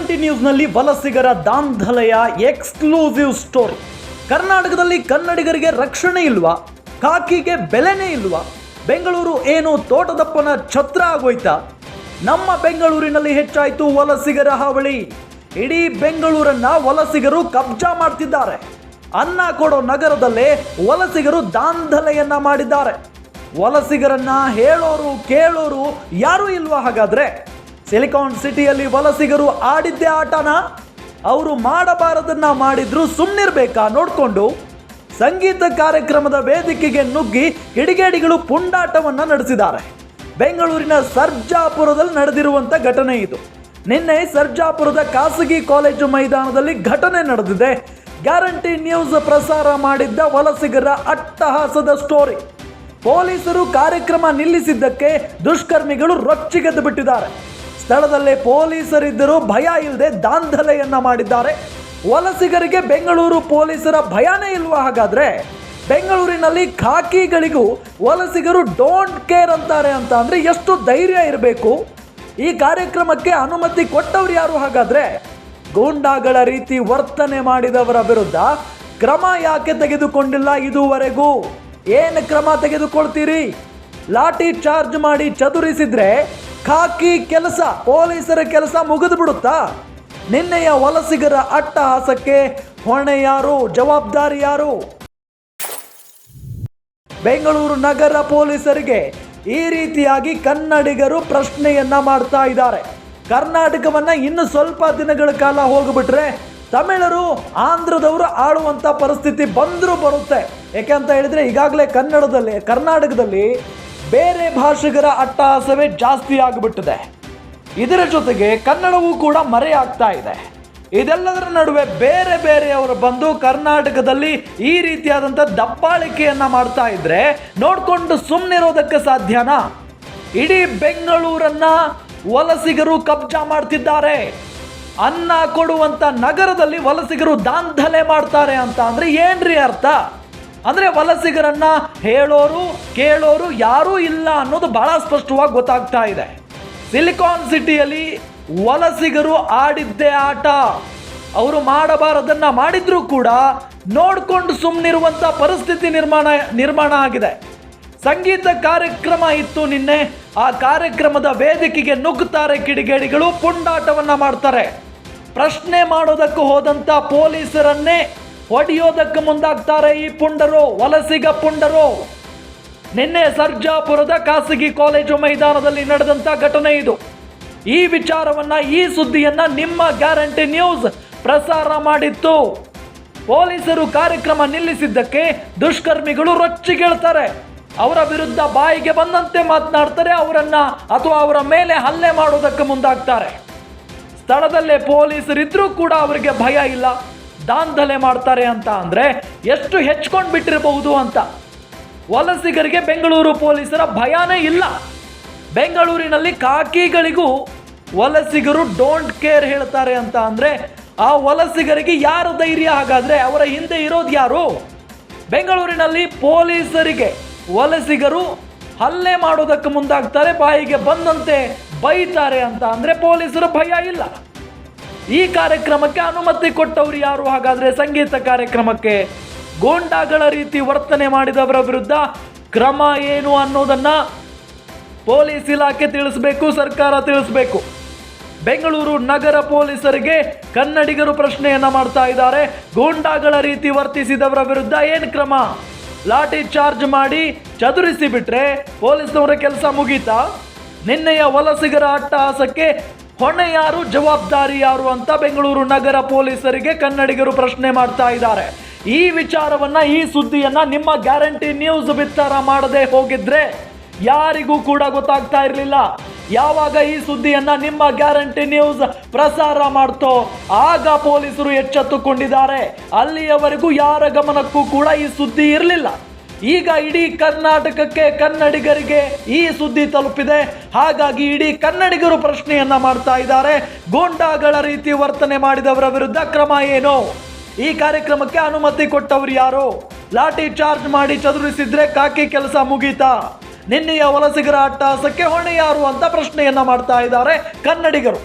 Guarantee ನ್ಯೂಸ್ನಲ್ಲಿ ವಲಸಿಗರ ದಾಂಧಲೆಯ exclusive story. ಕರ್ನಾಟಕದಲ್ಲಿ ಕನ್ನಡಿಗರಿಗೆ ರಕ್ಷಣೆ ಇಲ್ವಾ? ಕಾಕಿಗೆ ಬೆಲೆನೇ ಇಲ್ವಾ? ಬೆಂಗಳೂರು ಏನು ತೋಟದಪ್ಪನ ಛತ್ರ ಆಗೋಯ್ತಾ? ನಮ್ಮ ಬೆಂಗಳೂರಿನಲ್ಲಿ ಹೆಚ್ಚಾಯಿತು ವಲಸಿಗರ ಹಾವಳಿ. ಇಡೀ ಬೆಂಗಳೂರನ್ನ ವಲಸಿಗರು ಕಬ್ಜಾ ಮಾಡ್ತಿದ್ದಾರೆ. ಅನ್ನ ಕೊಡೋ ನಗರದಲ್ಲೇ ವಲಸಿಗರು ದಾಂಧಲೆಯನ್ನ ಮಾಡಿದ್ದಾರೆ. ವಲಸಿಗರನ್ನ ಹೇಳೋರು ಕೇಳೋರು ಯಾರೂ ಇಲ್ವಾ? ಹಾಗಾದ್ರೆ ಸಿಲಿಕಾನ್ ಸಿಟಿಯಲ್ಲಿ ವಲಸಿಗರು ಆಡಿದ್ದೇ ಆಟನ? ಅವರು ಮಾಡಬಾರದನ್ನ ಮಾಡಿದ್ರು ಸುಮ್ಮನಿರ್ಬೇಕಾ ನೋಡ್ಕೊಂಡು? ಸಂಗೀತ ಕಾರ್ಯಕ್ರಮದ ವೇದಿಕೆಗೆ ನುಗ್ಗಿ ಕಿಡಿಗೇಡಿಗಳು ಪುಂಡಾಟವನ್ನ ನಡೆಸಿದ್ದಾರೆ. ಬೆಂಗಳೂರಿನ ಸರ್ಜಾಪುರದಲ್ಲಿ ನಡೆದಿರುವಂತ ಘಟನೆ ಇದು. ನಿನ್ನೆ ಸರ್ಜಾಪುರದ ಖಾಸಗಿ ಕಾಲೇಜು ಮೈದಾನದಲ್ಲಿ ಘಟನೆ ನಡೆದಿದೆ. ಗ್ಯಾರಂಟಿ ನ್ಯೂಸ್ ಪ್ರಸಾರ ಮಾಡಿದ್ದ ವಲಸಿಗರ ಅಟ್ಟಹಾಸದ ಸ್ಟೋರಿ. ಪೊಲೀಸರು ಕಾರ್ಯಕ್ರಮ ನಿಲ್ಲಿಸಿದ್ದಕ್ಕೆ ದುಷ್ಕರ್ಮಿಗಳು ರೊಚ್ಚಿಗೆದ್ದು ಬಿಟ್ಟಿದ್ದಾರೆ. ಸ್ಥಳದಲ್ಲೇ ಪೊಲೀಸರಿದ್ದರೂ ಭಯ ಇಲ್ಲದೆ ದಾಂಧಲೆಯನ್ನ ಮಾಡಿದ್ದಾರೆ. ವಲಸಿಗರಿಗೆ ಬೆಂಗಳೂರು ಪೊಲೀಸರ ಭಯನೇ ಇಲ್ವಾ? ಹಾಗಾದ್ರೆ ಬೆಂಗಳೂರಿನಲ್ಲಿ ಖಾಕಿಗಳಿಗೂ ವಲಸಿಗರು ಡೋಂಟ್ ಕೇರ್ ಅಂತಾರೆ ಅಂತ ಅಂದ್ರೆ ಎಷ್ಟು ಧೈರ್ಯ ಇರಬೇಕು? ಈ ಕಾರ್ಯಕ್ರಮಕ್ಕೆ ಅನುಮತಿ ಕೊಟ್ಟವ್ರು ಯಾರು? ಹಾಗಾದ್ರೆ ಗೂಂಡಾಗಳ ರೀತಿ ವರ್ತನೆ ಮಾಡಿದವರ ವಿರುದ್ಧ ಕ್ರಮ ಯಾಕೆ ತೆಗೆದುಕೊಂಡಿಲ್ಲ ಇದುವರೆಗೂ? ಏನು ಕ್ರಮ ತೆಗೆದುಕೊಳ್ತೀರಿ? ಲಾಠಿ ಚಾರ್ಜ್ ಮಾಡಿ ಚದುರಿಸಿದ್ರೆ ಖಾಕಿ ಕೆಲಸ, ಪೊಲೀಸರ ಕೆಲಸ ಮುಗಿದು ಬಿಡುತ್ತಾ? ನಿನ್ನೆಯ ವಲಸಿಗರ ಅಟ್ಟಹಾಸಕ್ಕೆ ಹೊಣೆ ಯಾರು? ಜವಾಬ್ದಾರಿ ಯಾರು? ಬೆಂಗಳೂರು ನಗರ ಪೊಲೀಸರಿಗೆ ಈ ರೀತಿಯಾಗಿ ಕನ್ನಡಿಗರು ಪ್ರಶ್ನೆಯನ್ನ ಮಾಡ್ತಾ ಇದ್ದಾರೆ. ಕರ್ನಾಟಕವನ್ನ ಇನ್ನು ಸ್ವಲ್ಪ ದಿನಗಳ ಕಾಲ ಹೋಗ್ಬಿಟ್ರೆ ತಮಿಳರು, ಆಂಧ್ರದವರು ಆಳುವಂತ ಪರಿಸ್ಥಿತಿ ಬಂದರೂ ಬರುತ್ತೆ. ಯಾಕೆಂತ ಹೇಳಿದ್ರೆ ಈಗಾಗಲೇ ಕರ್ನಾಟಕದಲ್ಲಿ ಬೇರೆ ಭಾಷಿಗರ ಅಟ್ಟಹಾಸವೇ ಜಾಸ್ತಿ ಆಗಿಬಿಟ್ಟಿದೆ. ಇದರ ಜೊತೆಗೆ ಕನ್ನಡವೂ ಕೂಡ ಮರೆಯಾಗ್ತಾ ಇದೆ. ಇದೆಲ್ಲದರ ನಡುವೆ ಬೇರೆ ಬೇರೆಯವರು ಬಂದು ಕರ್ನಾಟಕದಲ್ಲಿ ಈ ರೀತಿಯಾದಂಥ ದಬ್ಬಾಳಿಕೆಯನ್ನ ಮಾಡ್ತಾ ಇದ್ರೆ ನೋಡ್ಕೊಂಡು ಸುಮ್ಮನಿರೋದಕ್ಕೆ ಸಾಧ್ಯನಾ? ಇಡೀ ಬೆಂಗಳೂರನ್ನ ವಲಸಿಗರು ಕಬ್ಜಾ ಮಾಡ್ತಿದ್ದಾರೆ. ಅನ್ನ ಕೊಡುವಂತ ನಗರದಲ್ಲಿ ವಲಸಿಗರು ದಾಂಧಲೆ ಮಾಡ್ತಾರೆ ಅಂತ ಅಂದ್ರೆ ಏನ್ರಿ ಅರ್ಥ? ಅಂದ್ರೆ ವಲಸಿಗರನ್ನ ಹೇಳೋರು ಕೇಳೋರು ಯಾರೂ ಇಲ್ಲ ಅನ್ನೋದು ಬಹಳ ಸ್ಪಷ್ಟವಾಗಿ ಗೊತ್ತಾಗ್ತಾ ಇದೆ. ಸಿಲಿಕಾನ್ ಸಿಟಿಯಲ್ಲಿ ವಲಸಿಗರು ಆಡಿದ್ದೇ ಆಟ. ಅವರು ಮಾಡಬಾರದನ್ನ ಮಾಡಿದ್ರೂ ಕೂಡ ನೋಡ್ಕೊಂಡು ಸುಮ್ಮನಿರುವಂತ ಪರಿಸ್ಥಿತಿ ನಿರ್ಮಾಣ ಆಗಿದೆ. ಸಂಗೀತ ಕಾರ್ಯಕ್ರಮ ಇತ್ತು ನಿನ್ನೆ. ಆ ಕಾರ್ಯಕ್ರಮದ ವೇದಿಕೆಗೆ ನುಗ್ಗುತ್ತಾರೆ ಕಿಡಿಗೇಡಿಗಳು, ಪುಂಡಾಟವನ್ನ ಮಾಡ್ತಾರೆ. ಪ್ರಶ್ನೆ ಮಾಡೋದಕ್ಕೆ ಹೋದಂತ ಪೊಲೀಸರನ್ನೇ ಹೊಡೆಯೋದಕ್ಕೆ ಮುಂದಾಗ್ತಾರೆ ಈ ಪುಂಡರು, ವಲಸಿಗ ಪುಂಡರು. ನಿನ್ನೆ ಸರ್ಜಾಪುರದ ಖಾಸಗಿ ಕಾಲೇಜು ಮೈದಾನದಲ್ಲಿ ನಡೆದಂತ ಘಟನೆ ಇದು. ಈ ವಿಚಾರವನ್ನ, ಈ ಸುದ್ದಿಯನ್ನ ನಿಮ್ಮ ಗ್ಯಾರಂಟಿ ನ್ಯೂಸ್ ಪ್ರಸಾರ ಮಾಡಿತ್ತು. ಪೊಲೀಸರು ಕಾರ್ಯಕ್ರಮ ನಿಲ್ಲಿಸಿದ್ದಕ್ಕೆ ದುಷ್ಕರ್ಮಿಗಳು ರೊಚ್ಚಿಗೇಳ್ತಾರೆ. ಅವರ ವಿರುದ್ಧ ಬಾಯಿಗೆ ಬಂದಂತೆ ಮಾತನಾಡ್ತಾರೆ. ಅವರನ್ನ ಅಥವಾ ಅವರ ಮೇಲೆ ಹಲ್ಲೆ ಮಾಡೋದಕ್ಕೆ ಮುಂದಾಗ್ತಾರೆ. ಸ್ಥಳದಲ್ಲೇ ಪೊಲೀಸರಿದ್ರೂ ಕೂಡ ಅವರಿಗೆ ಭಯ ಇಲ್ಲ. ದಾಂಧಲೆ ಮಾಡ್ತಾರೆ ಅಂತ ಅಂದ್ರೆ ಎಷ್ಟು ಹೆಚ್ಕೊಂಡು ಬಿಟ್ಟಿರಬಹುದು ಅಂತ. ವಲಸಿಗರಿಗೆ ಬೆಂಗಳೂರು ಪೊಲೀಸರ ಭಯನೇ ಇಲ್ಲ. ಬೆಂಗಳೂರಿನಲ್ಲಿ ಖಾಕಿಗಳಿಗೂ ವಲಸಿಗರು ಡೋಂಟ್ ಕೇರ್ ಹೇಳ್ತಾರೆ ಅಂತ ಅಂದ್ರೆ ಆ ವಲಸಿಗರಿಗೆ ಯಾರು ಧೈರ್ಯ? ಹಾಗಾದ್ರೆ ಅವರ ಹಿಂದೆ ಇರೋದು ಯಾರು? ಬೆಂಗಳೂರಿನಲ್ಲಿ ಪೊಲೀಸರಿಗೆ ವಲಸಿಗರು ಹಲ್ಲೆ ಮಾಡೋದಕ್ಕೆ ಮುಂದಾಗ್ತಾರೆ, ಬಾಯಿಗೆ ಬಂದಂತೆ ಬೈತಾರೆ ಅಂತ ಅಂದ್ರೆ ಪೊಲೀಸರ ಭಯ ಇಲ್ಲ. ಈ ಕಾರ್ಯಕ್ರಮಕ್ಕೆ ಅನುಮತಿ ಕೊಟ್ಟವರು ಯಾರು? ಹಾಗಾದ್ರೆ ಸಂಗೀತ ಕಾರ್ಯಕ್ರಮಕ್ಕೆ ಗೂಂಡಾಗಳ ರೀತಿ ವರ್ತನೆ ಮಾಡಿದವರ ವಿರುದ್ಧ ಕ್ರಮ ಏನು ಅನ್ನೋದನ್ನ ಪೊಲೀಸ್ ಇಲಾಖೆ ತಿಳಿಸಬೇಕು, ಸರ್ಕಾರ ತಿಳಿಸಬೇಕು. ಬೆಂಗಳೂರು ನಗರ ಪೊಲೀಸರಿಗೆ ಕನ್ನಡಿಗರು ಪ್ರಶ್ನೆಯನ್ನ ಮಾಡ್ತಾ ಇದ್ದಾರೆ. ಗೂಂಡಾಗಳ ರೀತಿ ವರ್ತಿಸಿದವರ ವಿರುದ್ಧ ಏನು ಕ್ರಮ? ಲಾಠಿ ಚಾರ್ಜ್ ಮಾಡಿ ಚದುರಿಸಿ ಬಿಟ್ರೆ ಪೊಲೀಸ್ನವರ ಕೆಲಸ ಮುಗೀತಾ? ನಿನ್ನೆಯ ವಲಸಿಗರ ಅಟ್ಟಹಾಸಕ್ಕೆ ಹೊಣೆ ಯಾರು? ಜವಾಬ್ದಾರಿ ಯಾರು ಅಂತ ಬೆಂಗಳೂರು ನಗರ ಪೊಲೀಸರಿಗೆ ಕನ್ನಡಿಗರು ಪ್ರಶ್ನೆ ಮಾಡ್ತಾ ಇದ್ದಾರೆ. ಈ ವಿಚಾರವನ್ನ, ಈ ಸುದ್ದಿಯನ್ನ ನಿಮ್ಮ ಗ್ಯಾರಂಟಿ ನ್ಯೂಸ್ ಬಿತ್ತರ ಮಾಡದೆ ಹೋಗಿದ್ರೆ ಯಾರಿಗೂ ಕೂಡ ಗೊತ್ತಾಗ್ತಾ ಇರಲಿಲ್ಲ. ಯಾವಾಗ ಈ ಸುದ್ದಿಯನ್ನ ನಿಮ್ಮ ಗ್ಯಾರಂಟಿ ನ್ಯೂಸ್ ಪ್ರಸಾರ ಮಾಡ್ತೋ ಆಗ ಪೊಲೀಸರು ಎಚ್ಚೆತ್ತುಕೊಂಡಿದ್ದಾರೆ. ಅಲ್ಲಿಯವರೆಗೂ ಯಾರ ಗಮನಕ್ಕೂ ಕೂಡ ಈ ಸುದ್ದಿ ಇರಲಿಲ್ಲ. ಈಗ ಇಡೀ ಕರ್ನಾಟಕಕ್ಕೆ, ಕನ್ನಡಿಗರಿಗೆ ಈ ಸುದ್ದಿ ತಲುಪಿದೆ. ಹಾಗಾಗಿ ಇಡೀ ಕನ್ನಡಿಗರು ಪ್ರಶ್ನೆಯನ್ನ ಮಾಡ್ತಾ ಇದ್ದಾರೆ. ಗೂಂಡಾಗಳ ರೀತಿ ವರ್ತನೆ ಮಾಡಿದವರ ವಿರುದ್ಧ ಕ್ರಮ ಏನು? ಈ ಕಾರ್ಯಕ್ರಮಕ್ಕೆ ಅನುಮತಿ ಕೊಟ್ಟವರು ಯಾರು? ಲಾಠಿ ಚಾರ್ಜ್ ಮಾಡಿ ಚದುರಿಸಿದ್ರೆ ಖಾಕಿ ಕೆಲಸ ಮುಗೀತಾ? ನಿನ್ನೆಯ ವಲಸಿಗರ ಅಟ್ಟಹಾಸಕ್ಕೆ ಹೊಣೆ ಯಾರು ಅಂತ ಪ್ರಶ್ನೆಯನ್ನ ಮಾಡ್ತಾ ಇದ್ದಾರೆ ಕನ್ನಡಿಗರು.